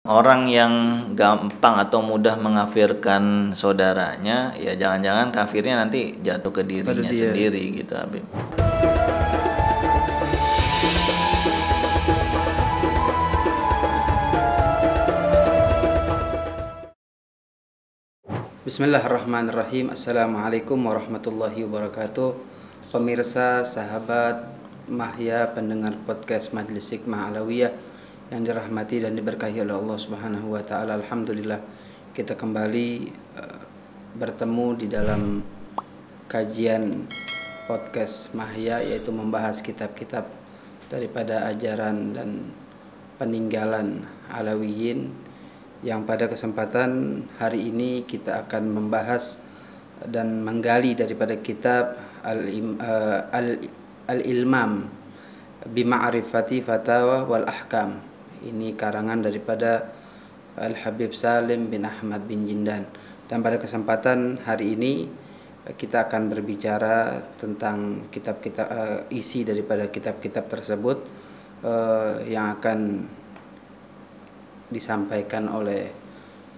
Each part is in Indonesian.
orang yang gampang atau mudah mengafirkan saudaranya, ya jangan-jangan kafirnya nanti jatuh ke dirinya sendiri gitu, Habib. Bismillahirrahmanirrahim. Assalamualaikum warahmatullahi wabarakatuh. Pemirsa, sahabat Mahya, pendengar podcast Majelis Hikmah Alawiyah yang dirahmati dan diberkahi oleh Allah Subhanahu wa taala. Alhamdulillah kita kembali bertemu di dalam kajian podcast Mahya, yaitu membahas kitab-kitab daripada ajaran dan peninggalan Alawiyin, yang pada kesempatan hari ini kita akan membahas dan menggali daripada kitab Al-Ilmam Bima'rifati Fatawa wal Ahkam. Ini karangan daripada Al-Habib Salim bin Ahmad bin Jindan. Dan pada kesempatan hari ini kita akan berbicara tentang kitab-kitab, isi daripada kitab-kitab tersebut yang akan disampaikan oleh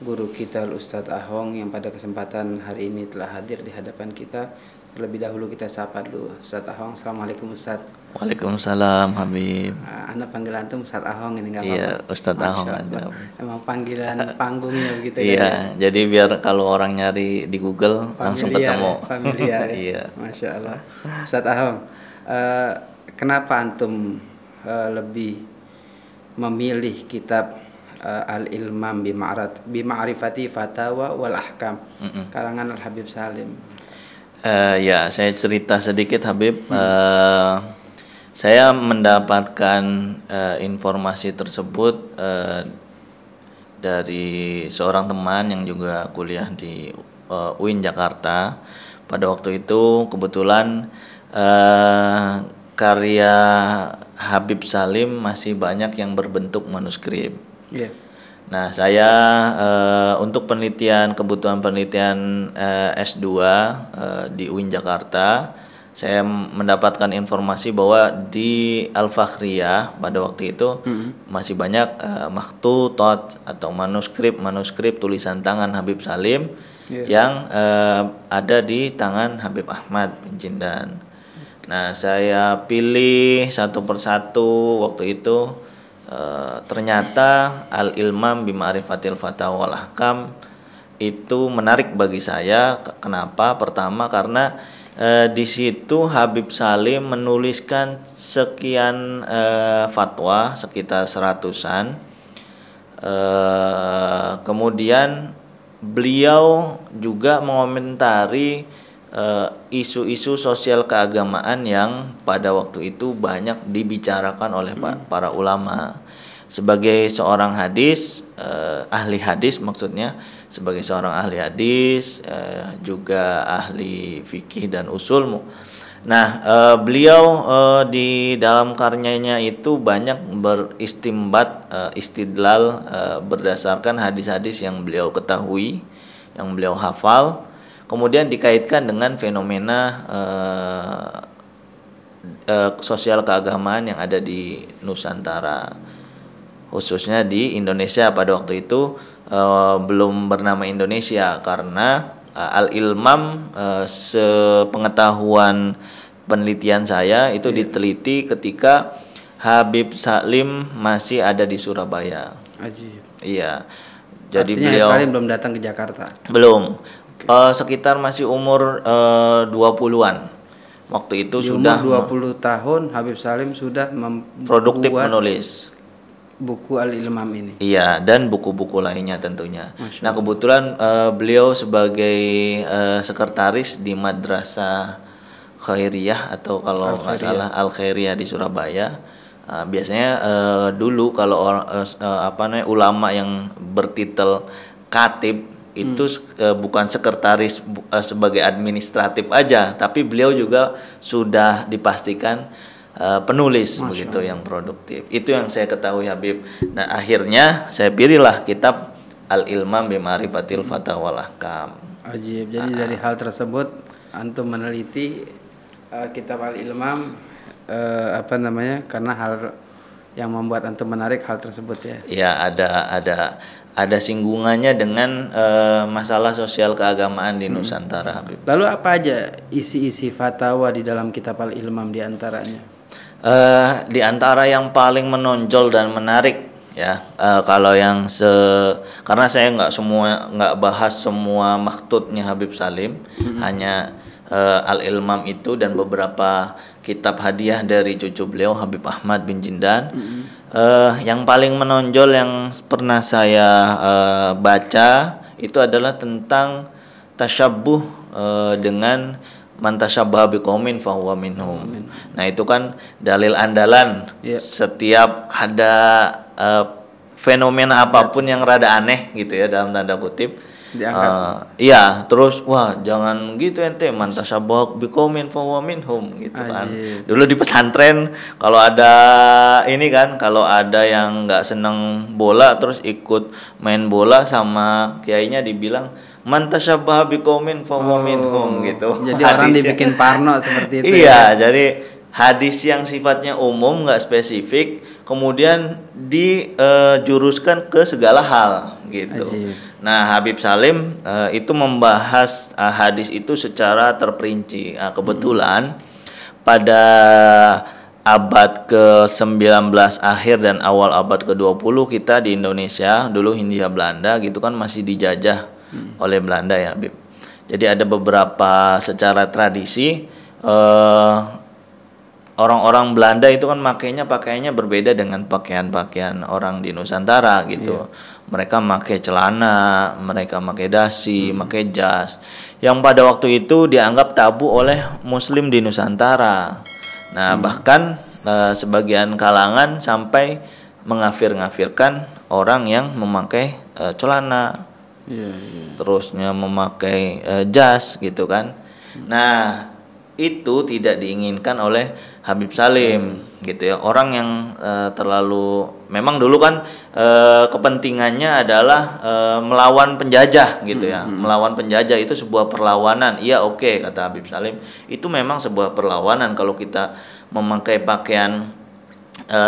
guru kita Ustadz Ahong yang pada kesempatan hari ini telah hadir di hadapan kita. Terlebih dahulu kita sapa dulu Ustadz Ahong. Assalamualaikum Ustadz. Waalaikumsalam Habib. Anda panggil antum Ustadz Ahong ini nggak apa-apa? Iya, Ustadz Ahong aja. Emang panggilan panggungnya begitu ya? Iya, jadi biar kalau orang nyari di Google langsung ketemu. Familiar ya? Iya. Masya Allah. Ustadz Ahong, kenapa antum lebih memilih kitab Al-Ilmam Bima'rifati Fatawa wal Ahkam karangan Al-Habib Salim? Ya, saya cerita sedikit Habib. Saya mendapatkan informasi tersebut dari seorang teman yang juga kuliah di UIN Jakarta. Pada waktu itu kebetulan karya Habib Salim masih banyak yang berbentuk manuskrip. Yeah. Nah, saya untuk kebutuhan penelitian S2 di UIN Jakarta, saya mendapatkan informasi bahwa di Al-Fakhriyah pada waktu itu masih banyak makhtutat atau manuskrip tulisan tangan Habib Salim yang ada di tangan Habib Ahmad bin Jindan. Nah, saya pilih satu persatu waktu itu. Ternyata Al-Ilmam Bima'rifatil Fatawa wal Ahkam itu menarik bagi saya. Kenapa? Pertama karena di situ Habib Salim menuliskan sekian fatwa, sekitar 100-an. Kemudian beliau juga mengomentari isu-isu sosial keagamaan yang pada waktu itu banyak dibicarakan oleh para ulama. Sebagai seorang ahli hadis maksudnya, sebagai seorang ahli hadis, juga ahli fikih dan usul. Nah, beliau di dalam karyanya itu banyak beristimbat, istidlal berdasarkan hadis-hadis yang beliau ketahui, yang beliau hafal. Kemudian dikaitkan dengan fenomena sosial keagamaan yang ada di Nusantara, khususnya di Indonesia. Pada waktu itu belum bernama Indonesia karena Al-Ilmam, sepengetahuan penelitian saya itu diteliti ketika Habib Salim masih ada di Surabaya. Ajib. Iya. Jadi artinya beliau Habib Salim belum datang ke Jakarta. Belum. Sekitar masih umur 20-an. Waktu itu di sudah umur 20 tahun Habib Salim sudah produktif menulis buku Al-Ilmam ini. Iya, dan buku-buku lainnya tentunya. Nah, kebetulan beliau sebagai sekretaris di Madrasah Khairiyah atau kalau nggak salah Al-Khairiyah di Surabaya. Biasanya dulu kalau ulama yang bertitel khatib itu bukan sekretaris sebagai administratif aja, tapi beliau juga sudah dipastikan penulis begitu yang produktif. Itu yang saya ketahui Habib. Nah, akhirnya saya pilihlah kitab Al-Ilmam Bima'rifatil Fatawa wal Ahkam. Ajib. Jadi dari hal tersebut antum meneliti kitab Al-Ilmam karena hal yang membuat antum menarik hal tersebut ya? Ya, ada singgungannya dengan masalah sosial keagamaan di Nusantara, Habib. Lalu apa aja isi-isi fatwa di dalam kitab Al-Ilmam di antaranya? Di antara yang paling menonjol dan menarik ya, kalau yang karena saya nggak bahas semua maktutnya Habib Salim, hanya Al-Ilmam itu dan beberapa kitab hadiah dari cucu beliau Habib Ahmad bin Jindan. Yang paling menonjol yang pernah saya baca itu adalah tentang tasyabbuh dengan man tasyabbaha biqaumin fahuwa minhum. Nah, itu kan dalil andalan. Setiap ada fenomena apapun yang rada aneh gitu ya, dalam tanda kutip, iya, terus wah jangan gitu ente, man tasyabbaha biqaumin fahuwa minhum gitu kan. Dulu di pesantren kalau ada ini kan, kalau ada yang nggak seneng bola terus ikut main bola sama kiainya dibilang man tasyabbaha biqaumin fahuwa minhum gitu. Jadi orang dibikin parno seperti itu. Iya, jadi hadis yang sifatnya umum nggak spesifik kemudian dijuruskan ke segala hal gitu. Nah, Habib Salim itu membahas hadis itu secara terperinci. Kebetulan pada abad ke-19 akhir dan awal abad ke-20 kita di Indonesia, dulu Hindia Belanda gitu kan, masih dijajah oleh Belanda ya, Habib. Jadi ada beberapa secara tradisi orang-orang Belanda itu kan pakaiannya berbeda dengan pakaian-pakaian orang di Nusantara gitu. Mereka pakai celana, mereka pakai dasi, pakai jas, yang pada waktu itu dianggap tabu oleh Muslim di Nusantara. Nah, bahkan sebagian kalangan sampai mengafir-ngafirkan orang yang memakai celana, terusnya memakai jas gitu kan. Nah, itu tidak diinginkan oleh Habib Salim gitu ya. Orang yang terlalu, memang dulu kan kepentingannya adalah melawan penjajah gitu ya. Melawan penjajah itu sebuah perlawanan. Iya, oke, kata Habib Salim, itu memang sebuah perlawanan kalau kita memakai pakaian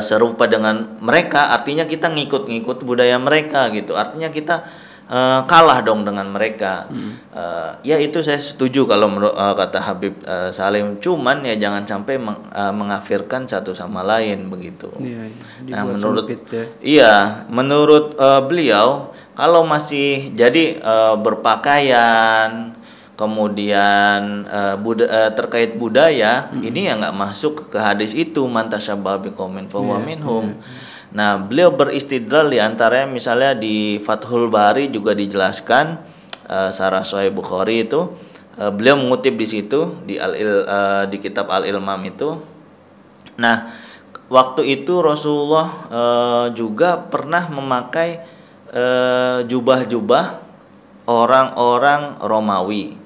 serupa dengan mereka, artinya kita ngikut-ngikut budaya mereka gitu. Artinya kita kalah dong dengan mereka. Ya, itu saya setuju kalau kata Habib Salim, cuman ya jangan sampai mengafirkan satu sama lain begitu. Nah, menurut beliau kalau masih jadi berpakaian kemudian terkait budaya, ini ya nggak masuk ke hadis itu man tasyabbaha biqaumin fahuwa minhum. Nah, beliau beristidlal di antaranya misalnya di Fathul Bari juga dijelaskan, Syarah Sahih Bukhari itu beliau mengutip di situ di kitab Al-Ilmam itu. Nah, waktu itu Rasulullah juga pernah memakai jubah-jubah orang-orang Romawi,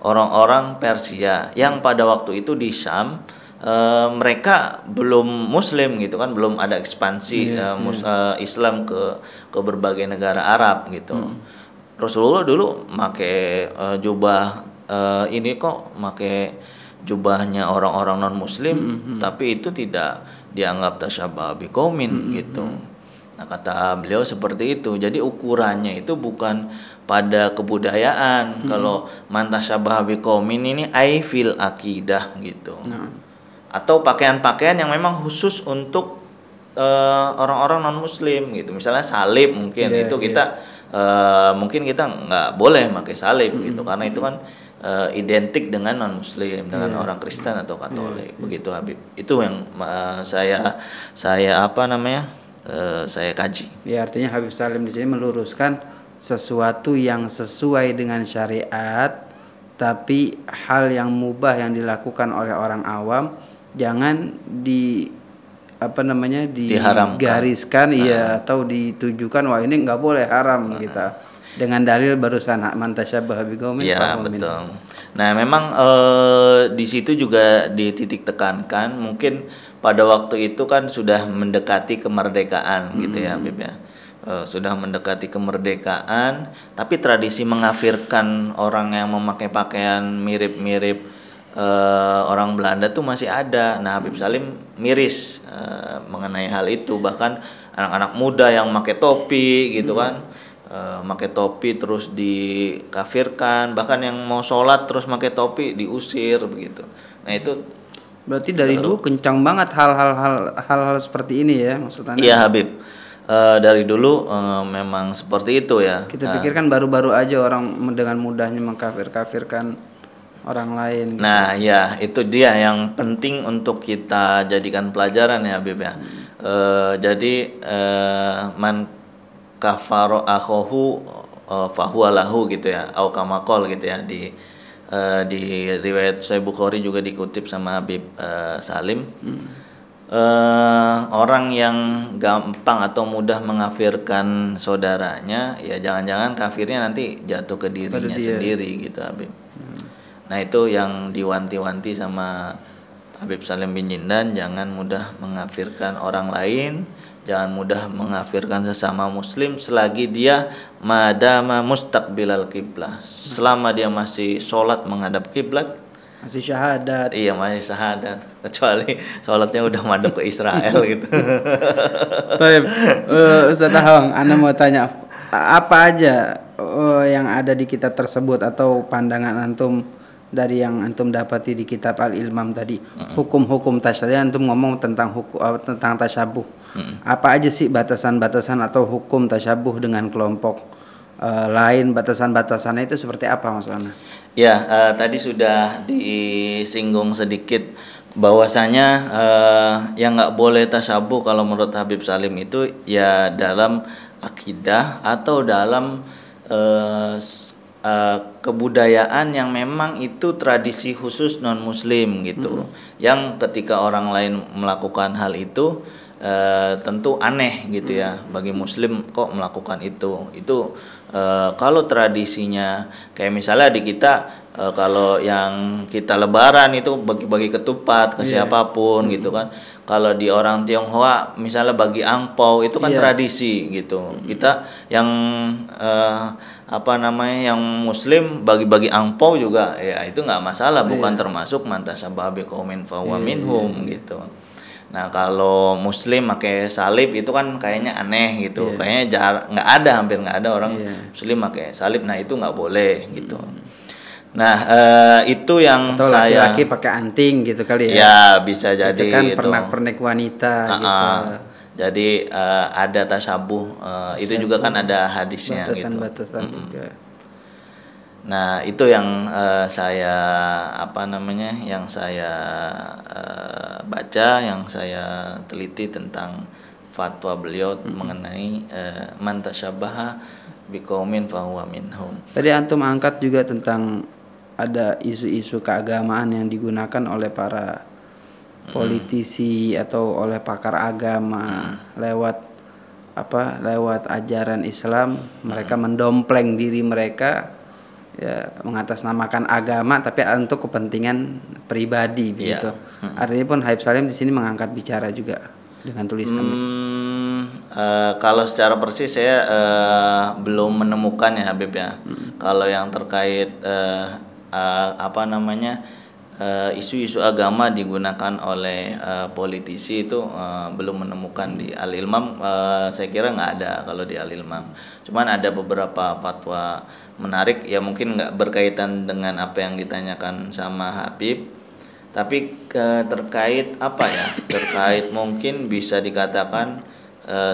orang-orang Persia yang pada waktu itu di Syam mereka belum Muslim gitu kan, belum ada ekspansi Islam ke berbagai negara Arab gitu. Rasulullah dulu pakai jubah ini kok pakai jubahnya orang-orang non Muslim, tapi itu tidak dianggap tasyabbaha biqaumin gitu. Nah, kata beliau seperti itu. Jadi ukurannya itu bukan pada kebudayaan. Kalau man tasyabbaha biqaumin ini ai fil akidah gitu. Atau pakaian-pakaian yang memang khusus untuk orang-orang non Muslim gitu. Misalnya salib mungkin itu kita mungkin kita nggak boleh pakai salib gitu, karena itu kan identik dengan non Muslim, dengan orang Kristen atau Katolik begitu, Habib. Itu yang saya saya kaji. Ya, artinya Habib Salim di sini meluruskan sesuatu yang sesuai dengan syariat, tapi hal yang mubah yang dilakukan oleh orang awam jangan digariskan atau ditujukan wah ini nggak boleh, haram gitu. Dengan dalil barusan man tasyabbaha biqaumin fahuwa minhum. Betul. Nah, memang di situ juga dititik tekankan, mungkin pada waktu itu kan sudah mendekati kemerdekaan gitu ya, Habib ya. Sudah mendekati kemerdekaan, tapi tradisi mengafirkan orang yang memakai pakaian mirip-mirip orang Belanda tuh masih ada. Nah, Habib Salim miris mengenai hal itu. Bahkan anak-anak muda yang pakai topi gitu kan, pakai topi terus dikafirkan. Bahkan yang mau sholat terus pakai topi diusir begitu. Nah itu berarti dari dulu kencang banget hal-hal seperti ini ya maksudnya. Iya Habib. Dari dulu memang seperti itu ya. Kita pikir kan baru-baru aja orang dengan mudahnya mengkafirkan orang lain. Nah, ya itu dia yang penting untuk kita jadikan pelajaran ya Habib ya. Jadi man kafaro akhohu fahuwa lahu gitu ya, au kamakol gitu ya, di riwayat Sahih Bukhari juga dikutip sama Habib Salim. Orang yang gampang atau mudah mengkafirkan saudaranya, ya jangan-jangan kafirnya nanti jatuh ke dirinya sendiri gitu Habib. Nah itu yang diwanti-wanti sama Habib Salim bin Jindan, jangan mudah mengkafirkan orang lain, jangan mudah mengkafirkan sesama muslim selagi dia madama mustaqbilal qiblah, selama dia masih sholat menghadap kiblat, masih syahadat. Iya masih syahadat, kecuali sholatnya udah madep ke Israel gitu. Baik, Ustaz Ahong, Anda mau tanya apa aja yang ada di kitab tersebut atau pandangan antum dari yang antum dapati di kitab Al-Ilmam tadi, hukum-hukum tasyabuh. Antum ngomong tentang tentang tasyabuh. Apa aja sih batasan-batasan atau hukum tasyabuh dengan kelompok lain? Batasan-batasannya itu seperti apa maksudnya? Ya, tadi sudah disinggung sedikit bahwasanya yang nggak boleh tasyabuh kalau menurut Habib Salim itu ya dalam akidah atau dalam kebudayaan yang memang itu tradisi khusus non muslim gitu. Yang ketika orang lain melakukan hal itu tentu aneh gitu ya bagi muslim, kok melakukan itu. Kalau tradisinya kayak misalnya di kita kalau yang kita lebaran itu bagi-bagi ketupat ke siapapun gitu kan. Kalau di orang Tionghoa misalnya bagi angpau itu kan tradisi gitu. Kita yang yang muslim bagi-bagi angpau juga ya itu nggak masalah, bukan termasuk mantasabah biqaumin fahuwa minhum gitu. Nah kalau muslim pakai salib itu kan kayaknya aneh gitu, kayaknya hampir nggak ada orang muslim pakai salib. Nah itu nggak boleh gitu. Nah itu yang atau saya laki-laki pakai anting gitu kali ya. Ya bisa jadi itu kan pernak-pernik wanita gitu. Jadi ada tasyabuh itu juga kan ada hadisnya batasan-batasan gitu. juga. Nah itu yang saya yang saya baca, yang saya teliti tentang fatwa beliau mengenai man tasyabaha biqaumin fahuwa minhum. Tadi antum angkat juga tentang ada isu-isu keagamaan yang digunakan oleh para politisi atau oleh pakar agama lewat ajaran Islam. Mereka mendompleng diri mereka ya, mengatasnamakan agama tapi untuk kepentingan pribadi begitu. Artinya pun Habib Salim di sini mengangkat bicara juga dengan tulisannya. Kalau secara persis saya belum menemukan ya Habib ya. Kalau yang terkait isu-isu agama digunakan oleh politisi itu belum menemukan di Al-Ilmam. Saya kira nggak ada kalau di Al-Ilmam. Cuman ada beberapa fatwa menarik ya, mungkin nggak berkaitan dengan apa yang ditanyakan sama Habib, tapi terkait terkait mungkin bisa dikatakan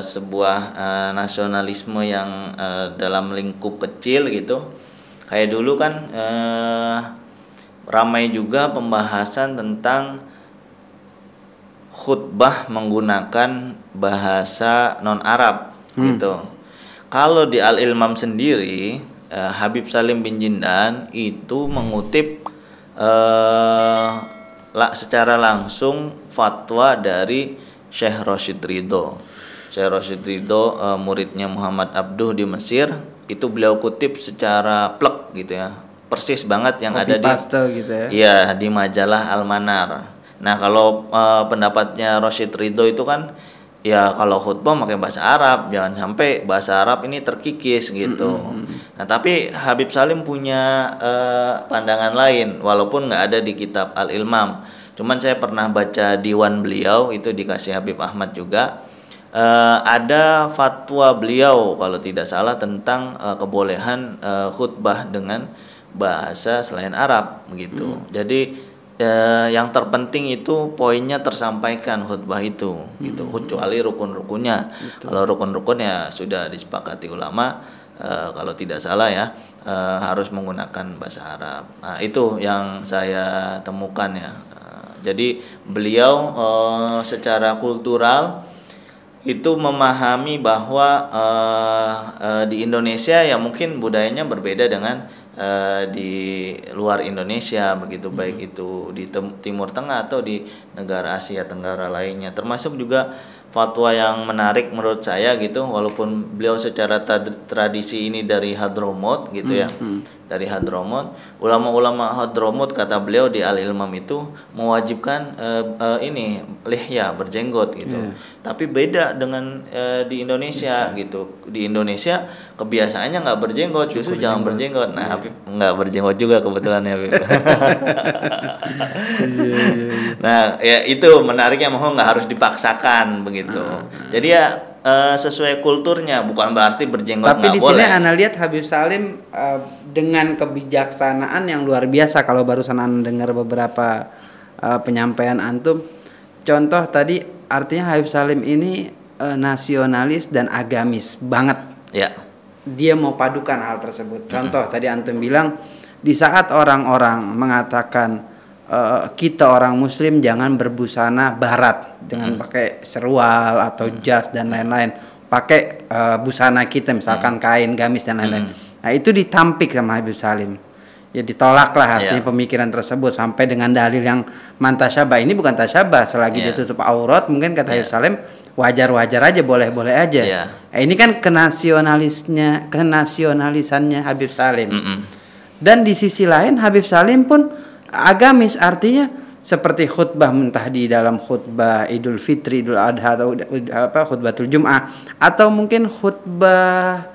sebuah nasionalisme yang dalam lingkup kecil gitu. Kayak dulu kan ramai juga pembahasan tentang khutbah menggunakan bahasa non-Arab gitu. Kalau di Al-Ilmam sendiri Habib Salim bin Jindan itu mengutip secara langsung fatwa dari Syekh Rashid Ridho. Syekh Rashid Ridho muridnya Muhammad Abduh di Mesir, itu beliau kutip secara plek gitu ya. Persis banget yang ada gitu ya. Iya, di majalah Al-Manar. Nah, kalau pendapatnya Rashid Ridho itu kan ya kalau khutbah pakai bahasa Arab, jangan sampai bahasa Arab ini terkikis gitu. Nah tapi Habib Salim punya pandangan lain, walaupun nggak ada di kitab Al-Ilmam. Cuman saya pernah baca diwan beliau, itu dikasih Habib Ahmad juga. Ada fatwa beliau kalau tidak salah tentang kebolehan khutbah dengan bahasa selain Arab begitu. Jadi yang terpenting itu poinnya tersampaikan khutbah itu gitu, kecuali rukun-rukunnya. Kalau rukun-rukun ya sudah disepakati ulama, kalau tidak salah ya harus menggunakan bahasa Arab. Nah itu yang saya temukan ya. Jadi beliau secara kultural itu memahami bahwa di Indonesia ya mungkin budayanya berbeda dengan di luar Indonesia begitu, baik itu di Timur Tengah atau di negara Asia Tenggara lainnya. Termasuk juga fatwa yang menarik menurut saya gitu, walaupun beliau secara tradisi ini dari Hadramut gitu ya, dari Hadramut, ulama-ulama Hadramut kata beliau di Al-Ilmam itu mewajibkan ini lihya, berjenggot gitu. Tapi beda dengan di Indonesia gitu. Di Indonesia kebiasaannya nggak berjenggot, justru jangan berjenggot. Nah, Habib nggak berjenggot juga kebetulan ya, Habib. Nah, ya itu menariknya, mohon nggak harus dipaksakan begitu. Jadi ya sesuai kulturnya, bukan berarti berjenggot nggak boleh. Tapi di sini Ana lihat Habib Salim dengan kebijaksanaan yang luar biasa. Kalau barusan Ana dengar beberapa penyampaian antum, contoh tadi artinya Habib Salim ini nasionalis dan agamis banget. Ya. Dia mau padukan hal tersebut. Contoh tadi antum bilang di saat orang-orang mengatakan kita orang muslim jangan berbusana barat dengan pakai serwal atau jas dan lain-lain, pakai busana kita misalkan kain gamis dan lain-lain. Nah itu ditampik sama Habib Salim, ya ditolaklah artinya pemikiran tersebut sampai dengan dalil yang mantasyabah. Ini bukan tasyabah, selagi dia tutup aurat mungkin kata Habib Salim wajar-wajar aja, boleh-boleh aja. Nah, ini kan kenasionalisannya Habib Salim. Dan di sisi lain Habib Salim pun agamis, artinya seperti khutbah mentah di dalam khutbah Idul Fitri, Idul Adha atau khutbatul Jum'ah, atau mungkin khutbah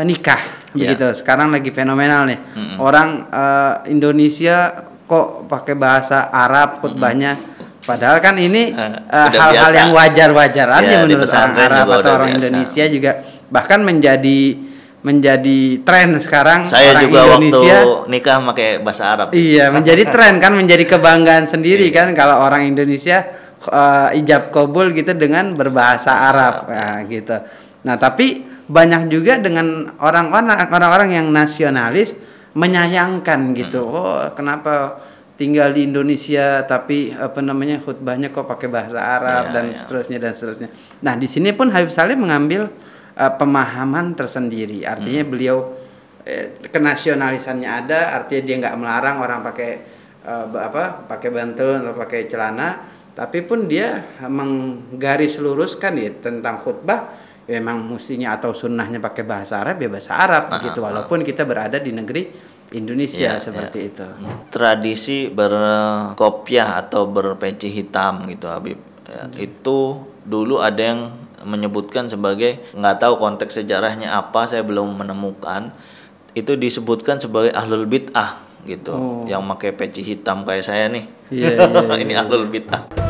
nikah begitu. Sekarang lagi fenomenal nih. Orang Indonesia kok pakai bahasa Arab khutbahnya, padahal kan ini hal-hal yang wajar-wajar aja menurut orang Arab atau orang Indonesia juga, bahkan menjadi tren sekarang. Saya orang juga Indonesia waktu nikah pakai bahasa Arab. Iya, menjadi tren kan, menjadi kebanggaan sendiri kan kalau orang Indonesia ijab kabul gitu dengan berbahasa Arab. Nah, gitu. Nah, tapi banyak juga dengan orang-orang yang nasionalis menyayangkan gitu. Oh, kenapa tinggal di Indonesia tapi khutbahnya kok pakai bahasa Arab dan seterusnya dan seterusnya. Nah, di sini pun Habib Salim mengambil pemahaman tersendiri. Artinya beliau kenasionalisannya ada, artinya dia nggak melarang orang pakai pakai bantul atau pakai celana, tapi pun dia menggaris luruskan ya tentang khutbah, ya memang mestinya atau sunnahnya pakai bahasa Arab ya bahasa Arab gitu, walaupun kita berada di negeri Indonesia seperti itu. Tradisi berkopiah atau berpeci hitam gitu, Habib. Itu dulu ada yang menyebutkan sebagai, nggak tahu konteks sejarahnya apa, saya belum menemukan. Itu disebutkan sebagai ahlul bid'ah gitu, yang pakai peci hitam kayak saya nih. Ini ahlul bid'ah.